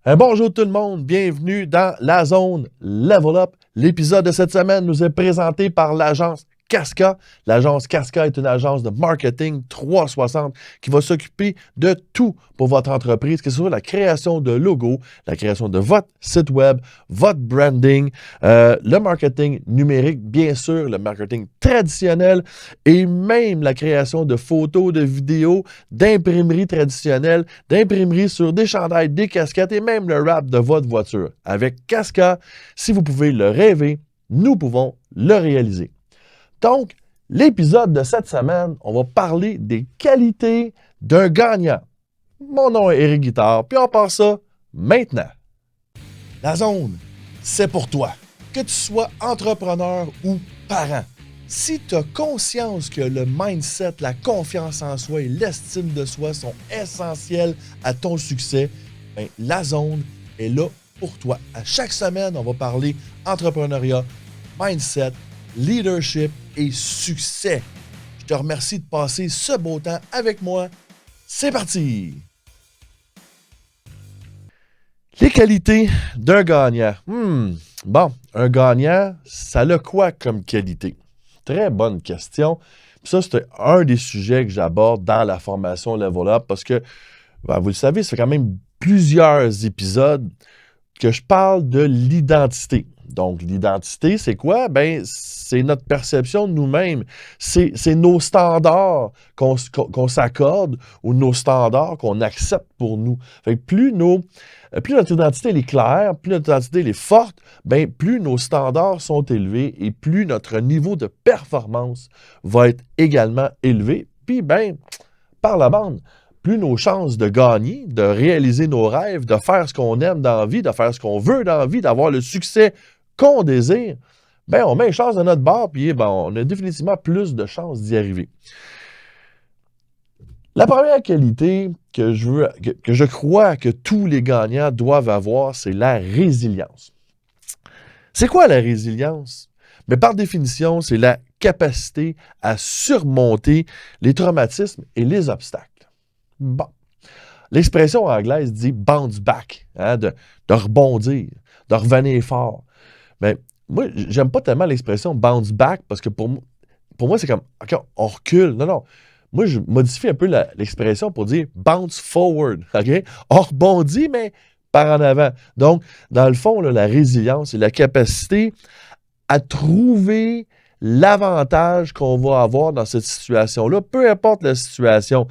Bonjour tout le monde, bienvenue dans la zone Level Up. L'épisode de cette semaine nous est présenté par l'agence Casca. L'agence Casca est une agence de marketing 360 qui va s'occuper de tout pour votre entreprise, que ce soit la création de logos, la création de votre site web, votre branding, le marketing numérique, bien sûr, le marketing traditionnel et même la création de photos, de vidéos, d'imprimerie traditionnelle, d'imprimerie sur des chandails, des casquettes et même le wrap de votre voiture. Avec Casca, si vous pouvez le rêver, nous pouvons le réaliser. Donc, l'épisode de cette semaine, on va parler des qualités d'un gagnant. Mon nom est Éric Guitard, puis on passe ça maintenant. La zone, c'est pour toi. Que tu sois entrepreneur ou parent. Si tu as conscience que le mindset, la confiance en soi et l'estime de soi sont essentiels à ton succès, bien, la zone est là pour toi. À chaque semaine, on va parler entrepreneuriat, mindset, leadership et succès. Je te remercie de passer ce beau temps avec moi. C'est parti! Les qualités d'un gagnant. Bon, un gagnant, ça a quoi comme qualité? Très bonne question. Puis ça, c'est un des sujets que j'aborde dans la formation Level Up parce que, vous le savez, ça fait quand même plusieurs épisodes que je parle de l'identité. Donc, l'identité, c'est quoi? Ben, c'est notre perception de nous-mêmes. C'est nos standards qu'on s'accorde ou nos standards qu'on accepte pour nous. Fait que plus notre identité elle est claire, plus notre identité elle est forte, ben, plus nos standards sont élevés et plus notre niveau de performance va être également élevé. Puis, ben, par la bande, plus nos chances de gagner, de réaliser nos rêves, de faire ce qu'on aime dans la vie, de faire ce qu'on veut dans la vie, d'avoir le succès qu'on désire, ben on met les chances de notre bord, puis ben, on a définitivement plus de chances d'y arriver. La première qualité que je crois que tous les gagnants doivent avoir, c'est la résilience. C'est quoi la résilience? Mais par définition, c'est la capacité à surmonter les traumatismes et les obstacles. Bon. L'expression anglaise dit bounce back, hein, de rebondir, de revenir fort. Mais moi, j'aime pas tellement l'expression bounce back parce que pour moi, c'est comme, OK, on recule. Non. Moi, je modifie un peu l'expression pour dire bounce forward. OK? On rebondit, mais par en avant. Donc, dans le fond, là, la résilience, c'est la capacité à trouver l'avantage qu'on va avoir dans cette situation-là, peu importe la situation.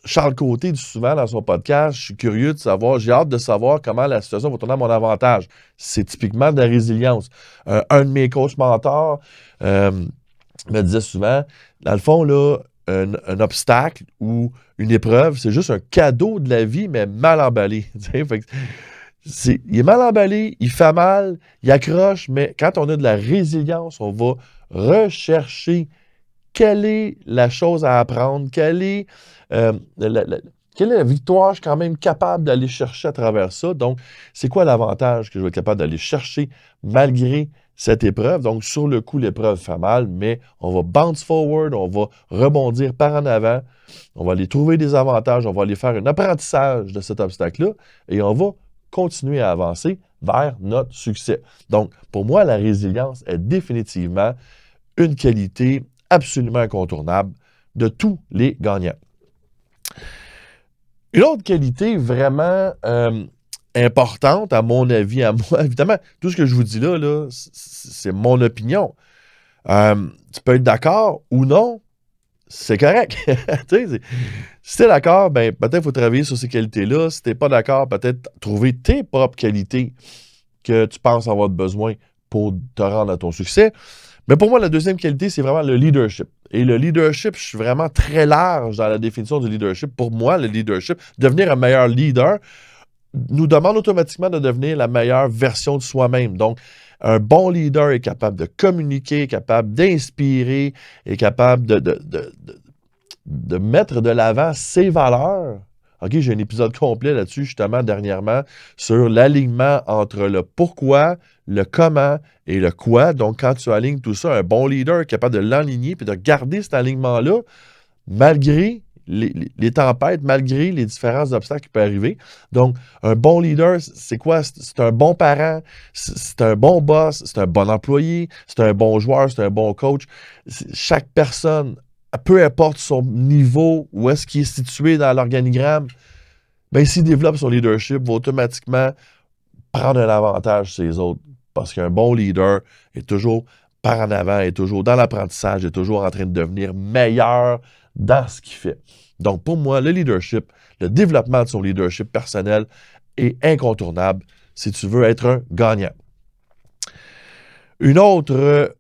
Charles Côté dit souvent dans son podcast, je suis curieux de savoir, j'ai hâte de savoir comment la situation va tourner à mon avantage. C'est typiquement de la résilience. Un de mes coachs mentors me disait souvent, dans le fond, là, un obstacle ou une épreuve, c'est juste un cadeau de la vie, mais mal emballé. Il est mal emballé, il fait mal, il accroche, mais quand on a de la résilience, on va rechercher quelle est la chose à apprendre, quelle est la victoire que je suis quand même capable d'aller chercher à travers ça. Donc, c'est quoi l'avantage que je vais être capable d'aller chercher malgré cette épreuve? Donc, sur le coup, l'épreuve fait mal, mais on va bounce forward, on va rebondir par en avant, on va aller trouver des avantages, on va aller faire un apprentissage de cet obstacle-là et on va continuer à avancer vers notre succès. Donc, pour moi, la résilience est définitivement une qualité absolument incontournable de tous les gagnants. Une autre qualité vraiment importante, à mon avis, à moi, évidemment, tout ce que je vous dis là c'est mon opinion. Tu peux être d'accord ou non, c'est correct. Si tu es d'accord, ben, peut-être qu'il faut travailler sur ces qualités-là. Si tu n'es pas d'accord, peut-être trouver tes propres qualités que tu penses avoir besoin pour te rendre à ton succès. Mais pour moi, la deuxième qualité, c'est vraiment le leadership. Et le leadership, je suis vraiment très large dans la définition du leadership. Pour moi, le leadership, devenir un meilleur leader, nous demande automatiquement de devenir la meilleure version de soi-même. Donc, un bon leader est capable de communiquer, est capable d'inspirer, est capable de mettre de l'avant ses valeurs. OK, j'ai un épisode complet là-dessus, justement, dernièrement, sur l'alignement entre le pourquoi, le comment et le quoi. Donc, quand tu alignes tout ça, un bon leader est capable de l'enligner et de garder cet alignement-là, malgré, les tempêtes, malgré les différents obstacles qui peuvent arriver. Donc, un bon leader, c'est quoi? C'est un bon parent, c'est un bon boss, c'est un bon employé, c'est un bon joueur, c'est un bon coach. Chaque personne, peu importe son niveau, où est-ce qu'il est situé dans l'organigramme, ben, s'il développe son leadership, va automatiquement prendre un avantage sur les autres. Parce qu'un bon leader est toujours par en avant, est toujours dans l'apprentissage, est toujours en train de devenir meilleur dans ce qu'il fait. Donc, pour moi, le leadership, le développement de son leadership personnel est incontournable si tu veux être un gagnant. Une autre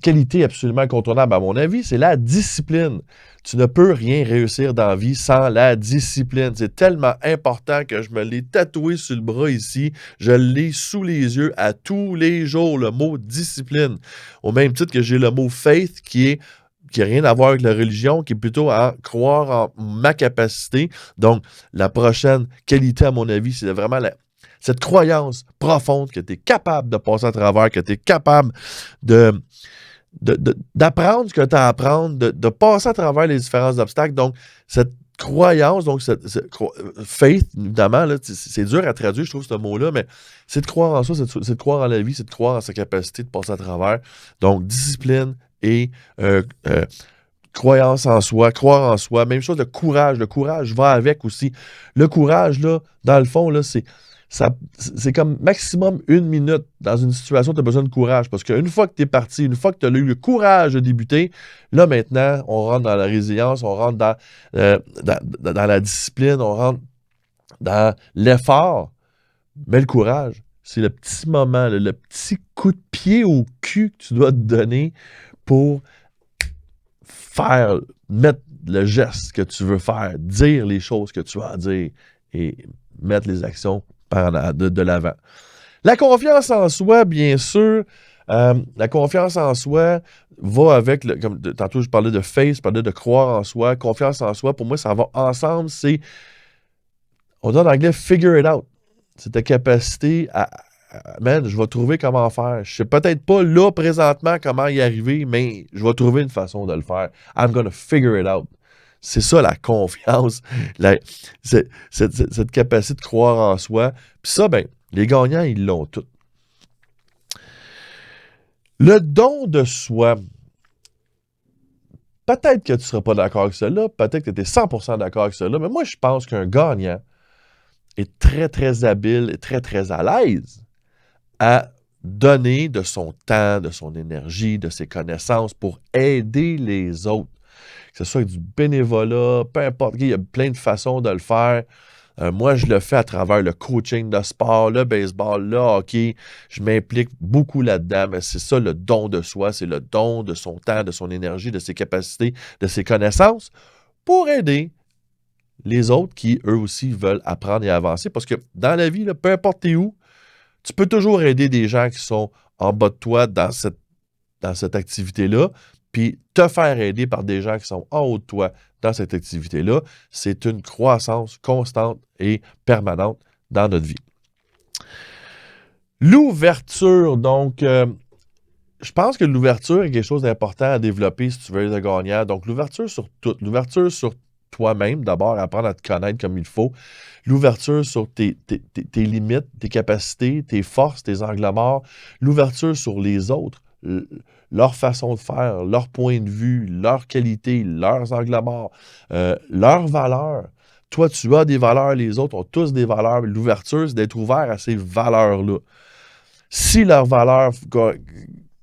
qualité absolument incontournable, à mon avis, c'est la discipline. Tu ne peux rien réussir dans la vie sans la discipline. C'est tellement important que je me l'ai tatoué sur le bras ici. Je l'ai sous les yeux à tous les jours, le mot discipline. Au même titre que j'ai le mot faith qui n'a rien à voir avec la religion, qui est plutôt à croire en ma capacité. Donc, la prochaine qualité, à mon avis, c'est vraiment cette croyance profonde que tu es capable de passer à travers, que tu es capable d'apprendre ce que tu as à apprendre, de passer à travers les différents obstacles. Donc, cette croyance, donc cette faith, évidemment, là, c'est dur à traduire, je trouve, ce mot-là, mais c'est de croire en soi, c'est de croire en la vie, c'est de croire en sa capacité de passer à travers. Donc, discipline et croyance en soi, croire en soi. Même chose, le courage. Le courage va avec aussi. Le courage, là, dans le fond, là, c'est comme maximum 1 minute dans une situation où tu as besoin de courage. Parce qu'une fois que tu es parti, une fois que tu as eu le courage de débuter, là, maintenant, on rentre dans la résilience, on rentre dans la discipline, on rentre dans l'effort. Mais le courage, c'est le petit moment, le petit coup de pied au cul que tu dois te donner pour mettre le geste que tu veux faire, dire les choses que tu as à dire et mettre les actions de l'avant. La confiance en soi, bien sûr, la confiance en soi va avec, comme tantôt je parlais de faith, je parlais de croire en soi, confiance en soi, pour moi, ça va ensemble, on dit en anglais « figure it out ». C'est ta capacité man, je vais trouver comment faire. Je sais peut-être pas là, présentement, comment y arriver, mais je vais trouver une façon de le faire. I'm gonna figure it out. C'est ça, la confiance. Cette capacité de croire en soi. Puis ça, ben, les gagnants, ils l'ont tout. Le don de soi. Peut-être que tu ne seras pas d'accord avec cela, peut-être que tu es 100% d'accord avec cela, mais moi, je pense qu'un gagnant est très, très habile et très, très à l'aise à donner de son temps, de son énergie, de ses connaissances pour aider les autres. Que ce soit avec du bénévolat, peu importe, il y a plein de façons de le faire. Moi, je le fais à travers le coaching de sport, le baseball, le hockey. Je m'implique beaucoup là-dedans, mais c'est ça le don de soi, c'est le don de son temps, de son énergie, de ses capacités, de ses connaissances pour aider les autres qui, eux aussi, veulent apprendre et avancer. Parce que dans la vie, là, peu importe t'es où, tu peux toujours aider des gens qui sont en bas de toi dans cette activité-là, puis te faire aider par des gens qui sont en haut de toi dans cette activité-là. C'est une croissance constante et permanente dans notre vie. L'ouverture, donc, je pense que l'ouverture est quelque chose d'important à développer si tu veux être gagnant. Donc, l'ouverture sur tout, l'ouverture sur toi-même, d'abord, apprendre à te connaître comme il faut. L'ouverture sur tes limites, tes capacités, tes forces, tes angles morts. L'ouverture sur les autres, leur façon de faire, leur point de vue, leurs qualités, leurs angles morts, leurs valeurs. Toi, tu as des valeurs, les autres ont tous des valeurs. L'ouverture, c'est d'être ouvert à ces valeurs-là. Si leurs valeurs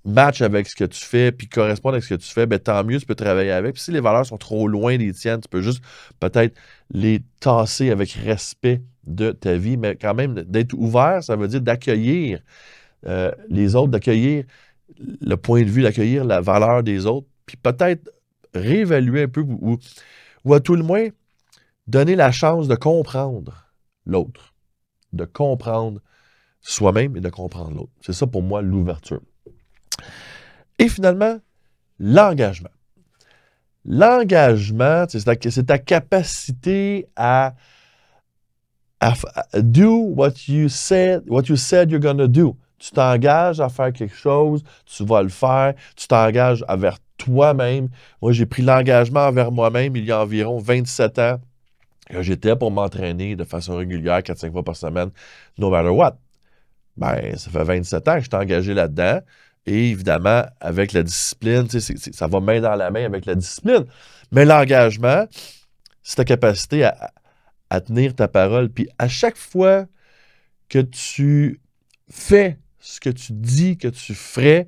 match avec ce que tu fais, puis correspondent avec ce que tu fais, ben tant mieux, tu peux travailler avec. Puis si les valeurs sont trop loin des tiennes, tu peux juste peut-être les tasser avec respect de ta vie, mais quand même, d'être ouvert, ça veut dire d'accueillir les autres, d'accueillir le point de vue, d'accueillir la valeur des autres, puis peut-être réévaluer un peu, ou à tout le moins, donner la chance de comprendre l'autre, de comprendre soi-même et de comprendre l'autre. C'est ça pour moi, l'ouverture. Et finalement, l'engagement. L'engagement, c'est ta capacité à do what you said you're gonna do. Tu t'engages à faire quelque chose, tu vas le faire, tu t'engages envers toi-même. Moi, j'ai pris l'engagement envers moi-même il y a environ 27 ans. J'étais pour m'entraîner de façon régulière, 4-5 fois par semaine, no matter what. Ben, ça fait 27 ans que je suis engagé là-dedans. Et évidemment, avec la discipline, ça va main dans la main avec la discipline. Mais l'engagement, c'est ta capacité à tenir ta parole. Puis à chaque fois que tu fais ce que tu dis que tu ferais,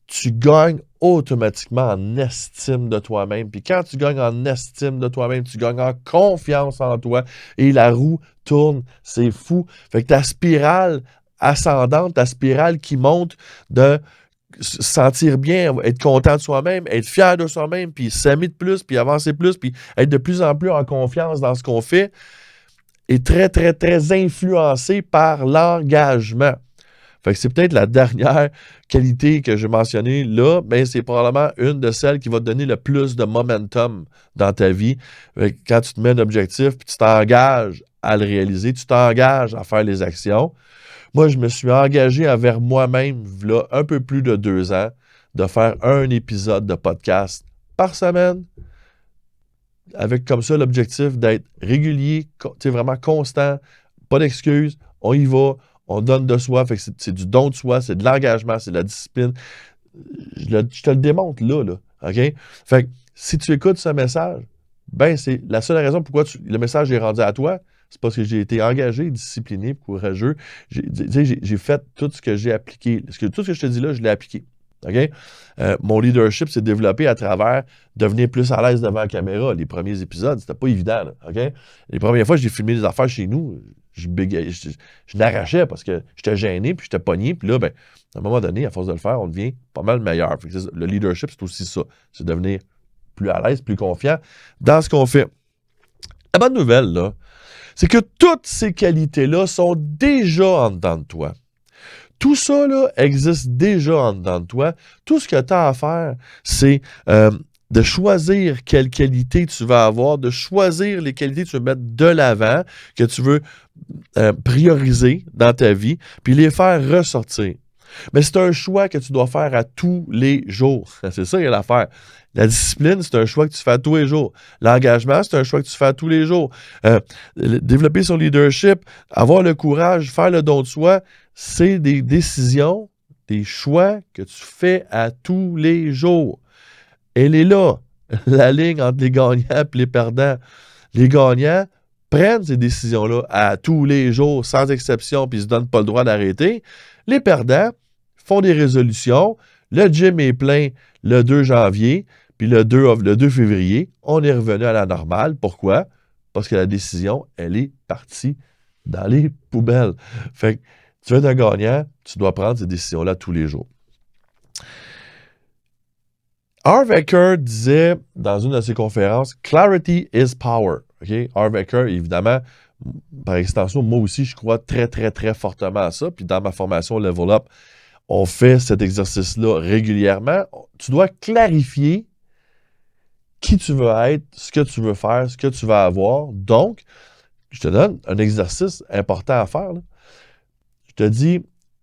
tu gagnes automatiquement en estime de toi-même. Puis quand tu gagnes en estime de toi-même, tu gagnes en confiance en toi. Et la roue tourne. C'est fou. Fait que ta spirale ascendante, ta spirale qui monte de se sentir bien, être content de soi-même, être fier de soi-même, puis s'aimer de plus, puis avancer plus, puis être de plus en plus en confiance dans ce qu'on fait, est très, très, très influencé par l'engagement. Fait que c'est peut-être la dernière qualité que j'ai mentionnée là, mais c'est probablement une de celles qui va te donner le plus de momentum dans ta vie. Fait que quand tu te mets un objectif, puis tu t'engages à le réaliser, tu t'engages à faire les actions. Moi, je me suis engagé envers moi-même, là, un peu plus de 2 ans, de faire un épisode de podcast par semaine, avec comme ça l'objectif d'être régulier, vraiment constant, pas d'excuses, on y va, on donne de soi, fait que c'est du don de soi, c'est de l'engagement, c'est de la discipline. Je te le démontre là, OK? Fait que si tu écoutes ce message, ben c'est la seule raison pourquoi le message est rendu à toi, c'est parce que j'ai été engagé, discipliné, courageux. J'ai fait tout ce que j'ai appliqué. Tout ce que je te dis là, je l'ai appliqué. OK? Mon leadership s'est développé à travers devenir plus à l'aise devant la caméra. Les premiers épisodes, c'était pas évident. Là, OK? Les premières fois que j'ai filmé des affaires chez nous, je l'arrachais parce que j'étais gêné, puis j'étais pogné. Puis là, ben, à un moment donné, à force de le faire, on devient pas mal meilleur. Fait que le leadership, c'est aussi ça. C'est devenir plus à l'aise, plus confiant dans ce qu'on fait. La bonne nouvelle, là, c'est que toutes ces qualités-là sont déjà en dedans de toi. Tout ça, là, existe déjà en dedans de toi. Tout ce que tu as à faire, c'est de choisir quelles qualités tu vas avoir, de choisir les qualités que tu veux mettre de l'avant, que tu veux prioriser dans ta vie, puis les faire ressortir. Mais c'est un choix que tu dois faire à tous les jours. C'est ça qu'il y a à faire. La discipline, c'est un choix que tu fais à tous les jours. L'engagement, c'est un choix que tu fais à tous les jours. Développer son leadership, avoir le courage, faire le don de soi, c'est des décisions, des choix que tu fais à tous les jours. Elle est là, la ligne entre les gagnants et les perdants. Les gagnants prennent ces décisions-là à tous les jours, sans exception, puis ils ne se donnent pas le droit d'arrêter. Les perdants font des résolutions. Le gym est plein le 2 janvier, puis le 2 février, on est revenu à la normale. Pourquoi? Parce que la décision, elle est partie dans les poubelles. Fait que tu veux être un gagnant, tu dois prendre ces décisions-là tous les jours. Harv Eker disait dans une de ses conférences, « Clarity is power ». Okay? Harv Eker, évidemment, par extension, moi aussi, je crois très, très, très fortement à ça. Puis dans ma formation Level Up, on fait cet exercice-là régulièrement. Tu dois clarifier qui tu veux être, ce que tu veux faire, ce que tu vas avoir. Donc, je te donne un exercice important à faire. Là. Je te dis,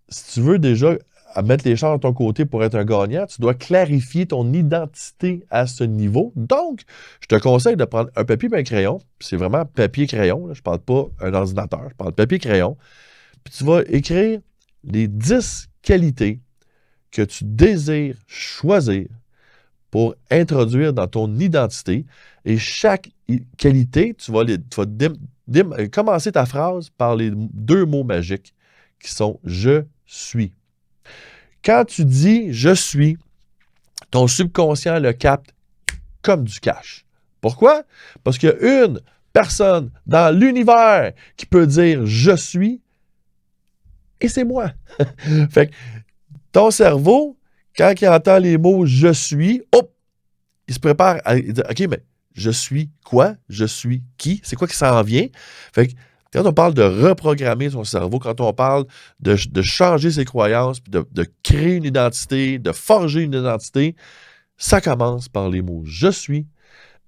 si tu veux déjà mettre les chances de ton côté pour être un gagnant, tu dois clarifier ton identité à ce niveau. Donc, je te conseille de prendre un papier et un crayon. C'est vraiment papier-crayon. Je ne parle pas un ordinateur. Je parle papier-crayon. Puis tu vas écrire les 10 qualités que tu désires choisir pour introduire dans ton identité. Et chaque qualité, tu vas commencer ta phrase par les 2 mots magiques qui sont « je suis ». Quand tu dis « je suis », ton subconscient le capte comme du cash. Pourquoi? Parce qu'il y a une personne dans l'univers qui peut dire « je suis » et c'est moi. Fait que ton cerveau, quand il entend les mots « je suis », hop, il se prépare à dire « OK, mais je suis quoi? Je suis qui? C'est quoi qui s'en vient? » Fait que quand on parle de reprogrammer son cerveau, quand on parle de changer ses croyances, de créer une identité, de forger une identité, ça commence par les mots « je suis »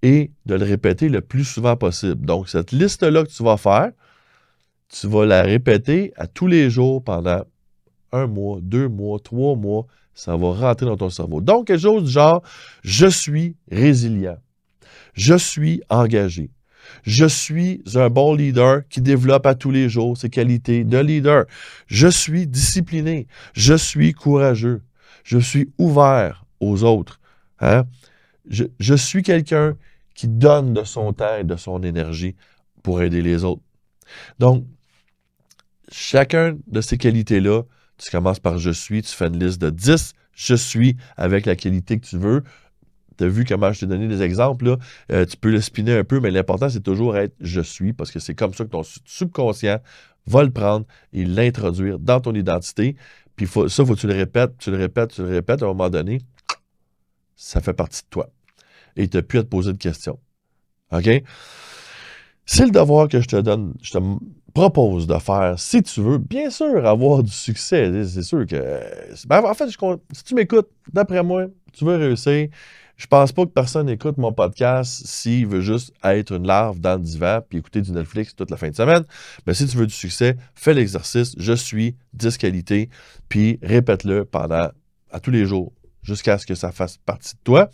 et de le répéter le plus souvent possible. Donc, cette liste-là que tu vas faire, tu vas la répéter à tous les jours pendant 1 mois, 2 mois, 3 mois, ça va rentrer dans ton cerveau. Donc, quelque chose du genre, je suis résilient, je suis engagé, je suis un bon leader qui développe à tous les jours ses qualités de leader, je suis discipliné, je suis courageux, je suis ouvert aux autres, hein? Je suis quelqu'un qui donne de son temps et de son énergie pour aider les autres. Donc, chacun de ces qualités-là, tu commences par je suis, tu fais une liste de 10 je suis avec la qualité que tu veux. Tu as vu comment je t'ai donné des exemples, là. Tu peux le spinner un peu, mais l'important, c'est toujours être je suis, parce que c'est comme ça que ton subconscient va le prendre et l'introduire dans ton identité. Puis faut que tu le répètes, tu le répètes, tu le répètes. À un moment donné, ça fait partie de toi. Et tu n'as plus à te poser de questions. OK? C'est le devoir que je te propose de faire, si tu veux, bien sûr, avoir du succès. C'est sûr que... en fait, si tu m'écoutes, d'après moi, tu veux réussir. Je pense pas que personne écoute mon podcast s'il veut juste être une larve dans le divan puis écouter du Netflix toute la fin de semaine. Mais si tu veux du succès, fais l'exercice. Je suis 10 qualités, puis répète-le à tous les jours jusqu'à ce que ça fasse partie de toi.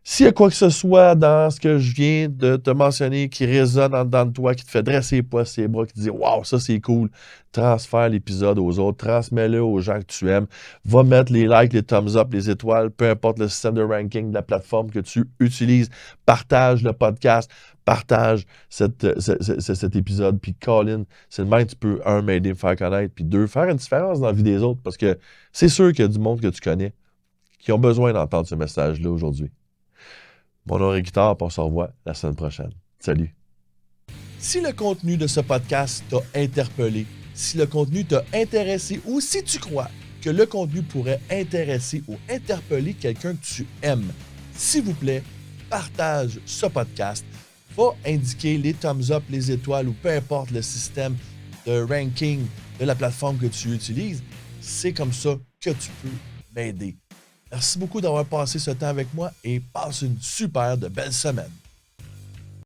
S'il y a quoi que ce soit dans ce que je viens de te mentionner qui résonne en dedans de toi, qui te fait dresser les poils sur les bras, qui te dit « Wow, ça c'est cool », transfère l'épisode aux autres, transmets-le aux gens que tu aimes, va mettre les likes, les thumbs up, les étoiles, peu importe le système de ranking de la plateforme que tu utilises, partage le podcast, partage cet épisode, puis call in. C'est le même que tu peux, un, m'aider à me faire connaître, puis deux, faire une différence dans la vie des autres, parce que c'est sûr qu'il y a du monde que tu connais qui ont besoin d'entendre ce message-là aujourd'hui. Mon nom est Guitare, on se revoit la semaine prochaine. Salut! Si le contenu de ce podcast t'a interpellé, si le contenu t'a intéressé ou si tu crois que le contenu pourrait intéresser ou interpeller quelqu'un que tu aimes, s'il vous plaît, partage ce podcast. Va indiquer les thumbs up, les étoiles ou peu importe le système de ranking de la plateforme que tu utilises. C'est comme ça que tu peux m'aider. Merci beaucoup d'avoir passé ce temps avec moi et passe une super de belle semaine.